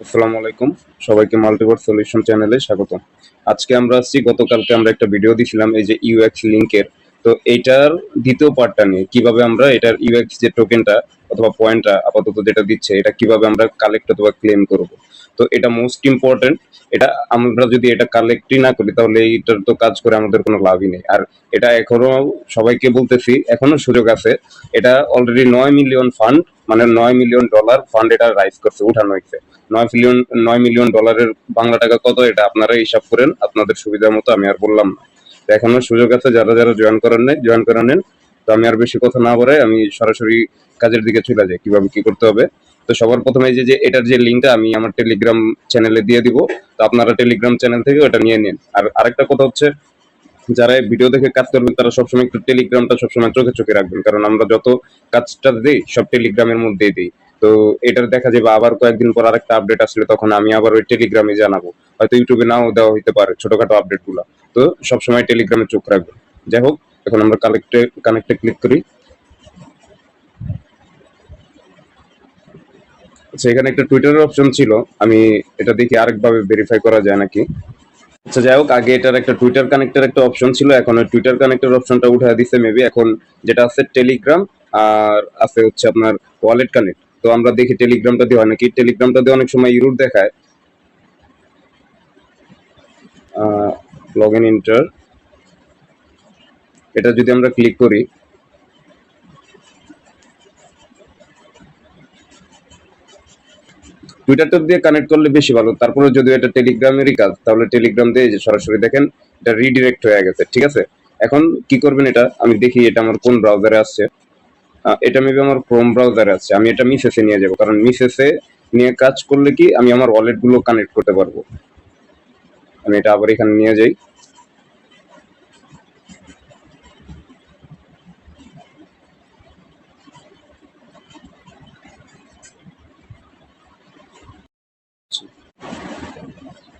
আসসালামু আলাইকুম। সবাইকে মাল্টিভার্স সলিউশন চ্যানেলে স্বাগতম। আজকে আমরা আসছি, গতকালকে আমরা একটা ভিডিও দিছিলাম এই যে ইউএক্স লিংকের। তো এইটার দ্বিতীয় পার্টটা নিয়ে কিভাবে আমরা এটার ইউএক্স যে টোকেনটা অথবা পয়েন্টটা আপাতত যেটা দিচ্ছে এটা কিভাবে আমরা কালেক্ট অথবা ক্লেম করব। তো এটা মোস্ট ইম্পর্টেন্ট। এটা আমরা যদি এটা কালেক্টই না করি তাহলে এইটার তো কাজ করে আমাদের কোনো লাভই নেই। আর এটা এখনো সবাইকে বলতেছি, এখনো সুযোগ আছে। এটা অলরেডি 9 মিলিয়ন ফান্ড, মানে $9 মিলিয়ন ফান্ড এটা রাইজ করছে, উঠানো হয়েছে। 9 মিলিয়ন ডলারের বাংলা টাকা কত এটা আপনারা হিসাব করেন আপনাদের সুবিধা মতো, আমি আর বললাম না। তো এখনো সুযোগ আছে, যারা যারা জয়েন করেন নাই জয়েন করে নেন। তো আমি আর বেশি কথা না বলে আমি সরাসরি কাজের দিকে চলে যাই, কিভাবে কি করতে হবে। তো সবার প্রথমে যে এটার যে লিঙ্কটা আমি আমার টেলিগ্রাম চ্যানেলে দিয়ে দিব। তো আপনারা টেলিগ্রাম চ্যানেল থেকে ওটা নিয়ে নিন। আর আরেকটা কথা হচ্ছে, যারা ভিডিও দেখে কাজ করবেন তারা সবসময় একটু টেলিগ্রামটা সবসময় চোখে চোখে রাখবেন, কারণ আমরা যত কাজটা দিই সব টেলিগ্রামের মধ্যেই দিই। তো এটার দেখা যাবে আবার কয়েকদিন পর আরেকটা আপডেট আসলে তখন আমি আবার ওই টেলিগ্রামে জানাবো। হয়তো ইউটিউবে নাও দেওয়া হইতে পারে ছোটখাটো আপডেট গুলা। তো সবসময় টেলিগ্রামে চোখ রাখবেন। যাই হোক, এখন আমরা কানেক্টে ক্লিক করি। আচ্ছা, এখানে একটা টুইটারের অপশন ছিল, আমি এটা দেখি আরেকভাবে ভেরিফাই করা যায় নাকি। আচ্ছা যাই হোক, আগে এটার একটা টুইটার কানেক্টের একটা অপশন ছিল, এখন ওই টুইটার কানেক্টের অপশনটা উঠে দিছে মেবি। এখন যেটা আছে টেলিগ্রাম, আর আছে হচ্ছে আপনার ওয়ালেট কানেক্ট। তো আমরা দেখি টেলিগ্রামটা দিয়ে হয় নাকি। টেলিগ্রামটা দিয়ে অনেক সময় ইরর দেখায়। লগ ইন ইন্টার, এটা যদি আমরা ক্লিক করি, টুইটারটা দিয়ে কানেক্ট করলে বেশি ভালো। তারপরে যদি এটা টেলিগ্রামেরই কাজ, তাহলে টেলিগ্রাম দিয়ে যে সরাসরি দেখেন এটা রিডিরেক্ট হয়ে গেছে। ঠিক আছে, এখন কি করবেন, এটা আমি দেখি এটা আমার কোন ব্রাউজারে আসছে। এটা মেবি আমার ক্রোম ব্রাউজারে আছে। আমি এটা মিসেসে নিয়ে যাব, কারণ মিসেসে নিয়ে কাজ করলে কি আমি আমার ওয়ালেট গুলো কানেক্ট করতে পারবো। আমি এটা আবার এখানে নিয়ে যাই।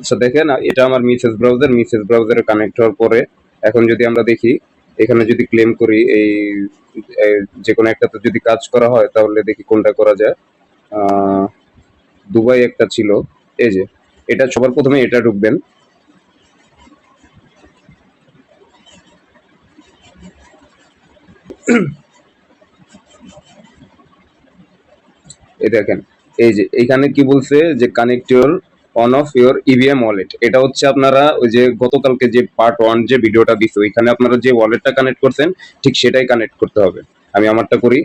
আচ্ছা দেখেন, এটা আমার মিসেস ব্রাউজারে কানেক্ট হওয়ার পরে এখন যদি আমরা দেখি, এখানে যদি ক্লেম করি এই যে কোনো একটাতে যদি কাজ করা হয় তাহলে দেখি কোনটা করা যায়। দুবাই একটা ছিল, এই যে এটা সবার প্রথমে এটা ঢুকবেন। এই দেখেন, এই যে এইখানে কি বলছে যে connect your on of your EVM wallet. এটা হচ্ছে আপনারা ওই যে গতকালকে যে পার্ট 1 যে ভিডিওটা দিছে ওইখানে আপনারা যে ওয়ালেটটা কানেক্ট করছেন ঠিক সেটাই কানেক্ট করতে হবে। আমি আমারটা করি।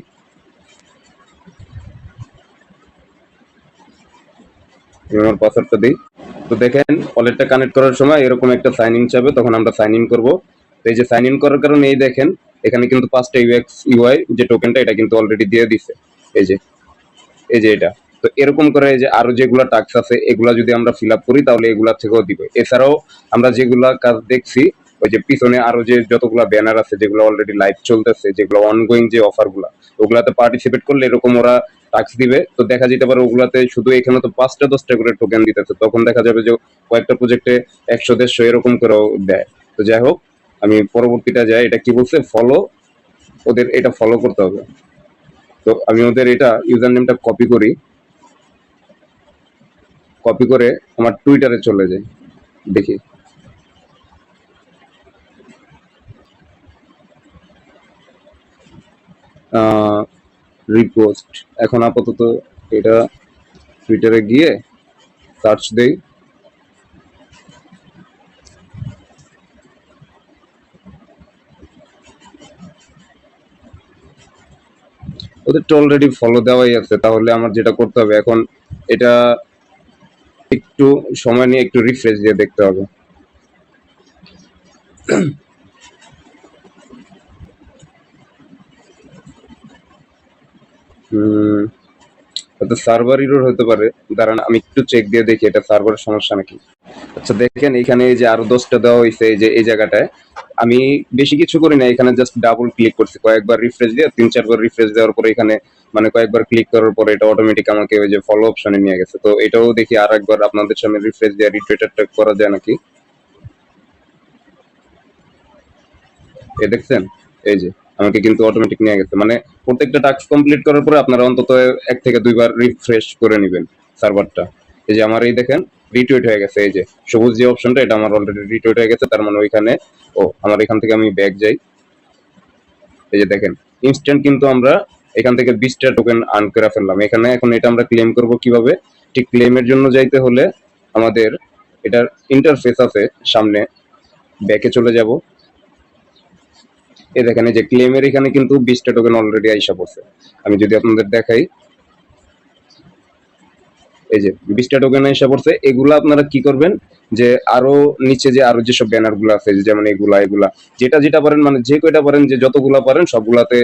আমি আমার পাসওয়ার্ডটা দিই। তো দেখেন ওয়ালেটটা কানেক্ট করার সময় এরকম একটা সাইন ইন চাবে, তখন আমরা সাইন ইন করবো। তো এই যে সাইন ইন করার কারণে এই দেখেন এখানে কিন্তু 5টা ইউএক্স ইউআই যে টোকেনটা এটা কিন্তু অলরেডি দিয়ে দিছে। এই যে এই যে এটা। তো এরকম করে যে আরো যেগুলা টাস্ক আছে এগুলা যদি আমরা ফিল আপ করি তাহলে এগুলা থেকেও দিবে। এছাড়াও আমরা যেগুলা কাজ দেখছি, ওই যে পিছনে আরো যে যতগুলা ব্যানার আছে যেগুলো অলরেডি লাইভ চলতেছে, যেগুলো অনগোয়িং যে অফার গুলা, ওগুলাতে পার্টিসিপেট করলে এরকম ওরা টাস্ক দিবে। তো দেখা যেতে পারে ওগুলাতে শুধু এখানে তো 5টা 10টা করে টোকেন দিতেছে, তখন দেখা যাবে যে কয়েকটা প্রজেক্টে 100 150 এরকম করেও দেয়। তো যাই হোক, আমি পরবর্তীটা যাই। এটা কি বলছে, ফলো, ওদের এটা ফলো করতে হবে। তো আমি ওদের এটা ইউজার নেমটা কপি করি, কপি করে আমার টুইটারে চলে যাই, দেখি। রিপোস্ট, এখন আপাতত এটা টুইটারে গিয়ে সার্চ দেই। ওদের তো অলরেডি ফলো দেওয়াই আছে, তাহলে আমার যেটা করতে হবে এখন এটা একটু সময় নিয়ে একটু রিফ্রেশ দিয়ে দেখতে হবে। হয়তো সার্ভার ইরর হতে পারে, দাঁড়ান আমি একটু চেক দিয়ে দেখি এটা সার্ভারের সমস্যা নাকি। আচ্ছা দেখেন, এখানে এই যে আরো 10টা দেওয়া হয়েছে এই যে এই জায়গাটায়। আমি বেশি কিছু করি না, এখানে জাস্ট ডাবল ক্লিক করছি, কয়েকবার রিফ্রেশ দিয়ে 3 4 বার রিফ্রেশ দেওয়ার পরে এখানে মানে কয়েকবার ক্লিক করার পরে এটা অটোমেটিক আমাকে ওই যে ফলো অপশনে নিয়ে গেছে। তো এটাও দেখি আর একবার আপনাদের সামনে রিফ্রেশ দিয়ে রিটুইটারটা করা যায় নাকি। এই দেখছেন, এই যে আমাকে কিন্তু অটোমেটিক নিয়ে গেছে। মানে প্রত্যেকটা টাস্ক কমপ্লিট করার পরে আপনারা অন্তত 1 থেকে 2 বার রিফ্রেশ করে নেবেন সার্ভারটা। এই যে আমার এই দেখেন রিটুইট হয়ে গেছে, এই যে সবুজ যে অপশনটা এটা আমার অলরেডি রিটুইট হয়ে গেছে, তার মানে ওইখানে আমার এখান থেকে আমি ব্যাক যাই, এই যে দেখেন ইনস্ট্যান্ট কিন্তু আমরা এখান থেকে 20টা টোকেন আর্ন করে ফেললাম। এখানে এখন এটা আমরা ক্লেম করব কিভাবে? ঠিক ক্লেমের জন্য যাইতে হলে আমাদের এটার ইন্টারফেস আছে সামনে, ব্যাকে চলে যাব। এই দেখেন এই যে ক্লেমের এখানে কিন্তু 20টা টোকেন অলরেডি আইসা পড়ছে। আমি যদি আপনাদের দেখাই, এই যে 20টা টোকেন আইসা পড়ছে। এগুলা আপনারা কি করবেন, যে আরো নিচে যে আরো যেসব ব্যানার গুলো আছে, যেমন এগুলা যেটা যেটা পারেন, মানে যে কয়টা পারেন, যে যতগুলা পারেন সবগুলাতে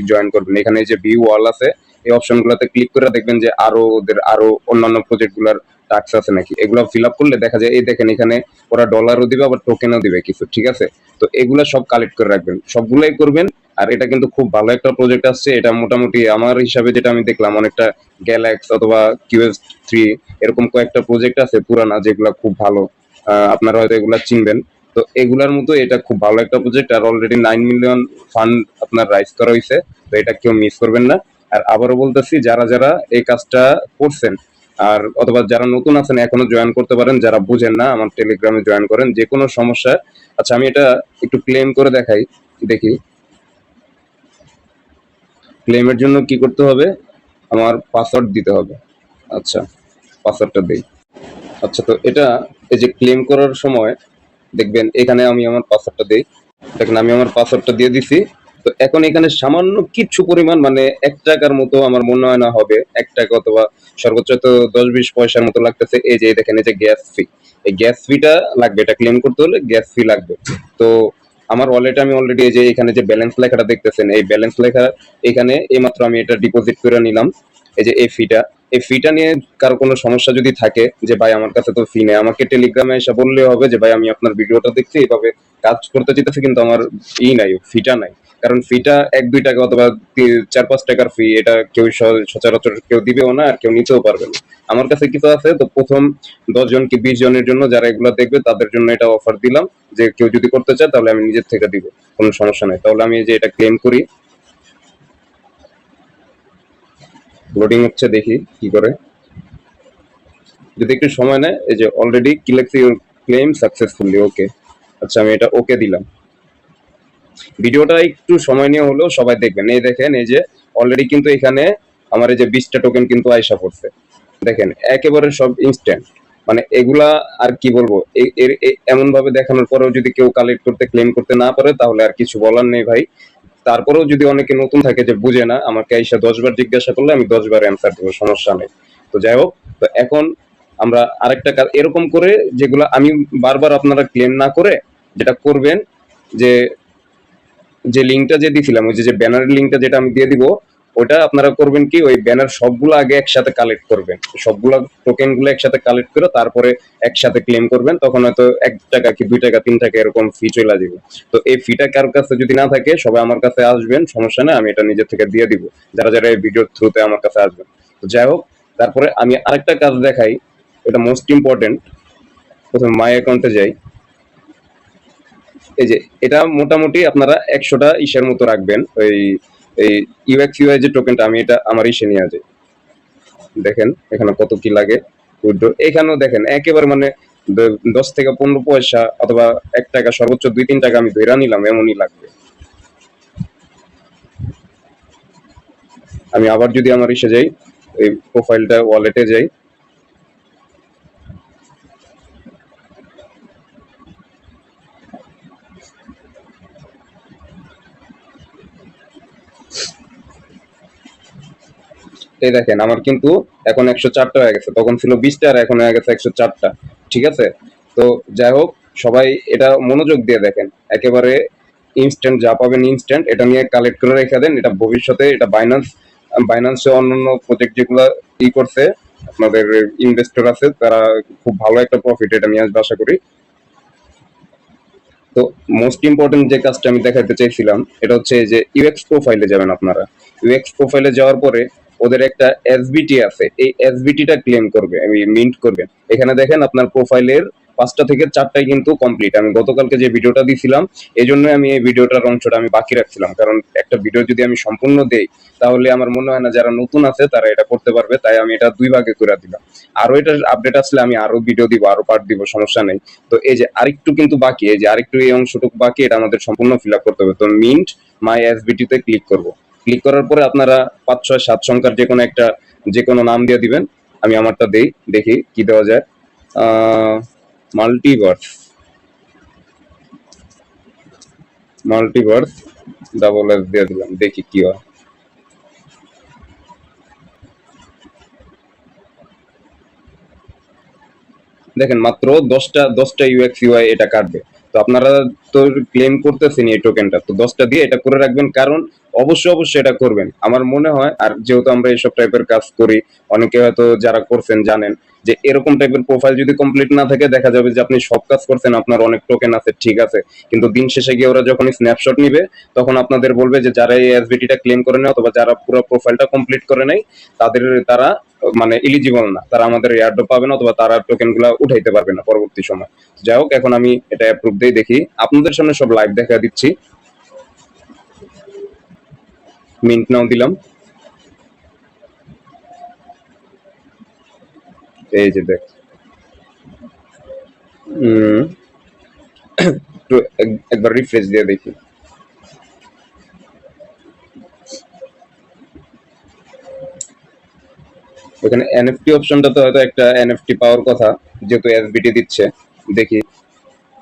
জয়েন করবেন। এখানে যে ভিউ ওয়াল আছে, এই অপশন গুলাতে ক্লিক করে দেখবেন যে আরো ওদের আরো অন্যান্য প্রজেক্ট গুলার টাস্ক আছে নাকি। এগুলো ফিল আপ করলে দেখা যায়, এই দেখেন এখানে ওরা ডলারও দিবে আবার টোকেনও দিবে কিছু, ঠিক আছে। তো এগুলা সব কালেক্ট করে রাখবেন, সবগুলাই করবেন। আর এটা কিন্তু খুব ভালো একটা প্রজেক্ট আসছে। এটা মোটামুটি আমার হিসাবে যেটা আমি দেখলাম, অনেকটা গ্যালাক্স অথবা কিউএস 3 এরকম কয়েকটা প্রজেক্ট আছে পুরানা, যেগুলা খুব ভালো। আপনারা হয়তো এগুলা চিনবেন। তো এগুলার মতো এটা খুব ভালো একটা প্রজেক্ট, আর অলরেডি 9 মিলিয়ন ফান্ড আপনার রাইজ করা হয়েছে। তো এটা কেউ মিস করবেন না। আর আবারও বলতেছি, যারা যারা এই কাজটা করছেন আর অথবা যারা নতুন আছেন এখনো জয়েন করতে পারেন, যারা বুঝেন না আমার টেলিগ্রামে জয়েন করেন যে কোনো সমস্যা। আচ্ছা আমি এটা একটু ক্লেম করে দেখাই, দেখি ক্লেমের জন্য কি করতে হবে। আমার পাসওয়ার্ড দিতে হবে। আচ্ছা পাসওয়ার্ডটা দেই। আচ্ছা তো এটা এই যে ক্লেম করার সময় দেখবেন এখানে আমি আমার পাসওয়ার্ডটা দেই। দেখেন আমি আমার পাসওয়ার্ডটা দিয়ে দিছি। তো এখন এখানে সামান্য কিছু পরিমাণ, মানে 1 টাকার মতো আমার মনে হয় না হবে, 1 টাকা অথবা সর্বোচ্চ তো 10-20 পয়সার মতো লাগতেছে। এই যে দেখেন এই যে গ্যাস ফি, এই গ্যাস ফিটা লাগবে, এটা ক্লেম করতে হলে গ্যাস ফি লাগবে। তো আমার ওয়ালেটে আমি অলরেডি এই যে এখানে যে ব্যালেন্স লেখাটা দেখতেছেন, এই ব্যালেন্স লেখা এখানে এইমাত্র আমি এটা ডিপোজিট করে নিলাম। এই যে এই ফিটা নিয়ে কারো কোনো সমস্যা যদি থাকে, যে ভাই আমার কাছে তো ফি নেই, আমাকে টেলিগ্রামে এসে বললে হবে যে ভাই আমি আপনার ভিডিওটা দেখছি, এইভাবে কাজ করতে চাইতেছি, কিন্তু আমার নাই, ফিটা নাই। কারণ ফিটা 1-2 টাকা অথবা 4-5 টাকার ফি, এটা কেউ সচরাচর কেউ দিবেও না, আর কেউ নিতেও পারবে না। আমার কাছে কিছু আছে, তো প্রথম 10 জন কি 20 জনের জন্য যারা এগুলো দেখবে তাদের জন্য এটা অফার দিলাম, যে কেউ যদি করতে চায় তাহলে আমি নিজের থেকে দিব, কোনো সমস্যা নাই। তাহলে আমি এই যে এটা ক্লেম করি, লোডিং হচ্ছে, দেখি কি করে। যদি একটু সময় নেয়, এই যে অলরেডি কি লেখছে, ইউর ক্লেম সাকসেসফুলি, ওকে। আচ্ছা আমি এটা ওকে দিলাম। ভিডিওটা একটু সময় নিয়ে হলেও সবাই দেখবেন। এই দেখেন এই যে অলরেডি কিন্তু এখানে আমার এই যে 20টা টোকেন কিন্তু আইসা পড়ছে, দেখেন একেবারে সব ইনস্ট্যান্ট। মানে এগুলা আর কি বলবো, এমন ভাবে দেখানোর পরেও যদি কেউ কালেক্ট করতে ক্লেম করতে না পারে, তাহলে আর কিছু বলার নেই ভাই। তারপরেও যদি অনেকে নতুন থাকে যে বুঝে না, আমাকে আইসা 10 বার জিজ্ঞাসা করলে আমি 10 বার অ্যান্সার দেবো, সমস্যা নেই। তো যাই হোক, তো এখন আমরা আরেকটা কাজ এরকম করে, যেগুলো আমি বারবার আপনারা ক্লেম না করে যেটা করবেন, যে যে লিঙ্কটা যে দিছিলাম, ওই যে ব্যানারের লিঙ্কটা যেটা আমি দিয়ে দিব, ওটা আপনারা করবেন কি, ওই ব্যানার সবগুলো আগে একসাথে কালেক্ট করবেন, সবগুলো টোকেন গুলো একসাথে কালেক্ট করে তারপরে একসাথে ক্লেম করবেন। তখন হয়তো 1 টাকা কি 2 টাকা 3 টাকা এরকম ফি চলে যাবে। তো এই ফিটা কারোর কাছে যদি না থাকে, সবাই আমার কাছে আসবেন, সমস্যা নেই, আমি এটা নিজের থেকে দিয়ে দিব, যারা যারা এই ভিডিওর থ্রুতে আমার কাছে আসবেন। তো যাই হোক, তারপরে আমি আরেকটা কাজ দেখাই, এটা মোস্ট ইম্পর্টেন্ট। প্রথমে মাই অ্যাকাউন্টে যাই। এই যে এটা মোটামুটি আপনারা 100টা ইসের মতো রাখবেন, ওই এই ইউএক্স ইউআই যে টোকেনটা, আমি এটা আমার ইসে নিয়ে যাই। দেখেন এখানে কত কি লাগে উইথড্র, এখানেও দেখেন একেবারে মানে 10 থেকে 15 পয়সা অথবা 1 টাকা, সর্বোচ্চ 2-3 টাকা আমি ধরে নিলাম, এমনই লাগবে। আমি আবার যদি আমার ইসে যাই, এই প্রোফাইলটা ওয়ালেটে যাই, এই দেখেন আমার কিন্তু এখন 104টা হয়ে গেছে, তখন ছিল 20টা, আর এখন হয়ে গেছে 104টা, ঠিক আছে। তো যাই হোক, সবাই এটা মনোযোগ দিয়ে দেখেন, একেবারে ইনস্ট্যান্ট যা পাবেন ইনস্ট্যান্ট, এটা নিয়ে কালেক্ট করে রেখে দেন। এটা ভবিষ্যতে এটা বাইন্যান্সে অন্যান্য প্রজেক্ট যেগুলো করছে, আপনাদের ইনভেস্টর আছে, তারা খুব ভালো একটা প্রফিট এটা নিয়ে আসবে আশা করি। তো মোস্ট ইম্পর্টেন্ট যে কাজটা আমি দেখাতে চাইছিলাম, এটা হচ্ছে যে ইউএক্স প্রোফাইলে যাবেন আপনারা। ইউএক্স প্রোফাইলে যাওয়ার পরে ওদের একটা এসবিটি আছে, এই এসবিটিটা ক্লেম করবে, আমি মিন্ট করবেন। এখানে দেখেন আপনার প্রোফাইলের 5টা থেকে 4টায় কিন্তু কমপ্লিট। আমি গতকালকে যে ভিডিওটা দিছিলাম এই জন্য আমি এই ভিডিওটার অংশটা আমি বাকি রাখছিলাম, কারণ একটা ভিডিও যদি আমি সম্পূর্ণ দেই তাহলে আমার মনে হয় না যারা নতুন আছে তারা এটা করতে পারবে, তাই আমি এটা 2 ভাগে করে দিলাম। আরো এটার আপডেট আসলে আমি আরো ভিডিও দিব, আরো পার্ট দিব, সমস্যা নেই। তো এই যে আরেকটু কিন্তু বাকি, এই যে আরেকটু এই অংশটুকু বাকি, এটা আমাদের সম্পূর্ণ ফিল আপ করতে হবে। তো মিন্ট মাই এসবিটি তে ক্লিক করব। ক্লিক করার পরে আপনারা 5 6 7 সংখ্যার যে কোনো নাম দিয়ে দিবেন। আমি আমারটা দেই, দেখি কি দেওয়া যায়। মাল্টিভার্স, মাল্টিভার্স ডাবল এস দিয়ে দিলাম, দেখি কি হয়। দেখেন মাত্র 10টা ইউএক্স ইউআই এটা কাটবে। তো আপনারা তো ক্লেম করতেছেন এই টোকেনটা, তো 10টা দিয়ে এটা করে রাখবেন, কারণ অবশ্যই এটা করবেন। আমার মনে হয়, আর যেহেতু আমরা এইসব টাইপের কাজ করি, অনেকে হয়তো যারা করছেন জানেন যে এরকম টাইপের প্রোফাইল যদি কমপ্লিট না থাকে দেখা যাবে যে আপনি সব কাজ করছেন, আপনার অনেক টোকেন আছে, ঠিক আছে, কিন্তু দিন শেষে গিয়ে ওরা যখন স্ন্যাপশট নিবে তখন আপনাদের বলবে যে যারা এই এসবিটিটা ক্লেম করে নেয় অথবা যারা পুরো প্রোফাইলটা কমপ্লিট করে নেয় তারা মানে এলিজিবল না, তারা আমাদের এয়ারড্রপ পাবে না অথবা তারা টোকেন গুলা উঠাইতে পারবে না পরবর্তী সময়। যাই হোক, এখন আমি এটা অ্যাপ্রুভ দিয়ে দেখি, আপনাদের সামনে সব লাইভ দেখা দিচ্ছি। মিন্ট নাও দিলাম, এই যে দেখ। একটু একবার রিফ্রেশ দিয়ে দেখি। এখানে এনএফটি অপশনটাতে হয়তো একটা এনএফটি পাওয়ার কথা, যেহেতু এসবিটি দিচ্ছে। দেখি,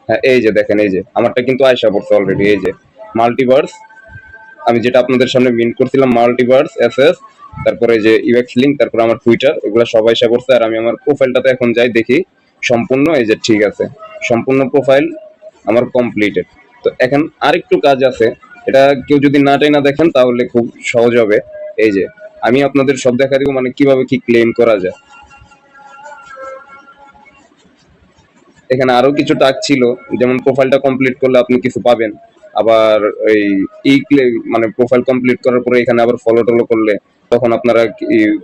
হ্যাঁ এই যে দেখেন, এই যে আমারটা কিন্তু আয়সা পড়ছে অলরেডি। এই যে মাল্টিভার্স, আমি যেটা আপনাদের সামনে মিন্ট করছিলাম, মাল্টিভার্স এসএস, তারপরে যে ইউএক্স লিঙ্ক, তারপরে আমার টুইটার, এগুলো সবাই আয়সা পড়ছে। আর আমি আমার প্রোফাইলটাতে এখন যাই, দেখি সম্পূর্ণ, এই যে ঠিক আছে, সম্পূর্ণ প্রোফাইল আমার কমপ্লিটেড। তো এখন আরেকটু কাজ আছে, এটা কেউ যদি না চাই না দেখেন তাহলে খুব সহজ হবে। এই যে আমি আপনাদের সব দেখা দিব, মানে কিভাবে কি ক্লেম করা যায়। এখানে আরো কিছু টাস্ক ছিল, যেমন প্রোফাইলটা কমপ্লিট করলে আপনি কিছু পাবেন, আবার এই মানে প্রোফাইল কমপ্লিট করার পরে এখানে আবার ফলো টলো করলে তখন আপনারা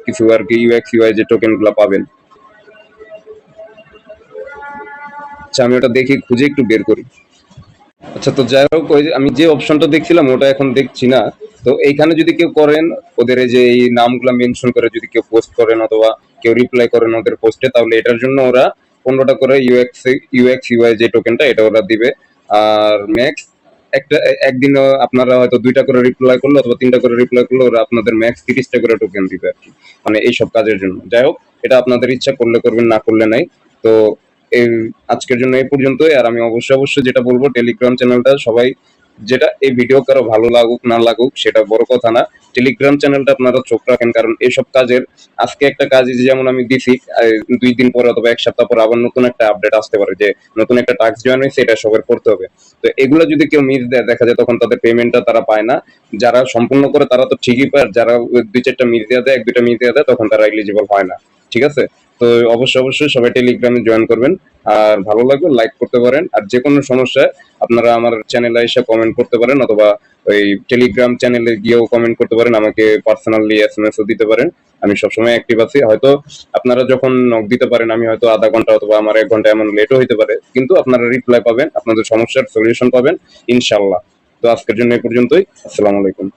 কিছু আর কি ইউএক্স ইউআই যে টোকেন গুলো পাবেন। আচ্ছা, আমি ওটা দেখি, খুঁজে একটু বের করি। আচ্ছা, তো যাই হোক, ওই যে আমি যে অপশনটা দেখছিলাম ওটা এখন দেখছি না। তো এইখানে যদি কেউ করেন, ওদের এই যে এই নামগুলা মেনশন করে যদি কেউ পোস্ট করেন অথবা কেউ রিপ্লাই করেন ওদের পোস্টে, তাহলে এটার জন্য ওরা 15টা করে ইউএক্স ইউআই যে টোকেনটা এটা ওরা দিবে। আর ম্যাক্স একটা একদিনে আপনারা হয়তো 2টা করে রিপ্লাই করলো অথবা 3টা করে রিপ্লাই করলো, ওরা আপনাদের ম্যাক্স 30টা করে টোকেন দিবে আর কি, মানে এইসব কাজের জন্য। যাই হোক, এটা আপনাদের ইচ্ছা, করলে করবেন, না করলে নাই। তো এই আজকের জন্য এই পর্যন্তই। আর আমি অবশ্যই যেটা বলবো, টেলিগ্রাম চ্যানেলটা সবাই, যেটা এই ভিডিও কারো ভালো লাগুক না লাগুক সেটা বড় কথা না, টেলিগ্রাম চ্যানেলটা আপনারা চোখ রাখেন, কারণ এইসব কাজের আজকে একটা কাজ যেমন আমি দিছি, 2 দিন পরে অথবা 1 সপ্তাহ পরে আবার নতুন একটা আপডেট আসতে পারে যে নতুন একটা টাস্ক জয়েন হয়েছে, এটা সবার করতে হবে। তো এগুলো যদি কেউ মিস দেয় দেখা যায় তখন তাদের পেমেন্টটা তারা পায় না। যারা সম্পূর্ণ করে তারা তো ঠিকই পায়, আর যারা 2 4টা মিস দিয়ে দেয়, 1 2টা মিস দিয়ে দেয়, তখন তারা এলিজিবল হয় না। ঠিক আছে, তো অবশ্যই সবাই টেলিগ্রামে জয়েন করবেন। আর ভালো লাগলে লাইক করতে পারেন, আর যে কোনো সমস্যায় আপনারা আমার চ্যানেলে এসে কমেন্ট করতে পারেন অথবা ওই টেলিগ্রাম চ্যানেলে গিয়েও কমেন্ট করতে পারেন, আমাকে পার্সোনালি এসএমএসও দিতে পারেন। আমি সবসময় অ্যাক্টিভ আছি। হয়তো আপনারা যখন নক দিতে পারেন আমি হয়তো আধা ঘন্টা অথবা আমার 1 ঘন্টা এমন লেটও হইতে পারে, কিন্তু আপনারা রিপ্লাই পাবেন, আপনাদের সমস্যার সলিউশন পাবেন ইনশাল্লাহ। তো আজকের জন্য এই পর্যন্তই। আসসালামু আলাইকুম।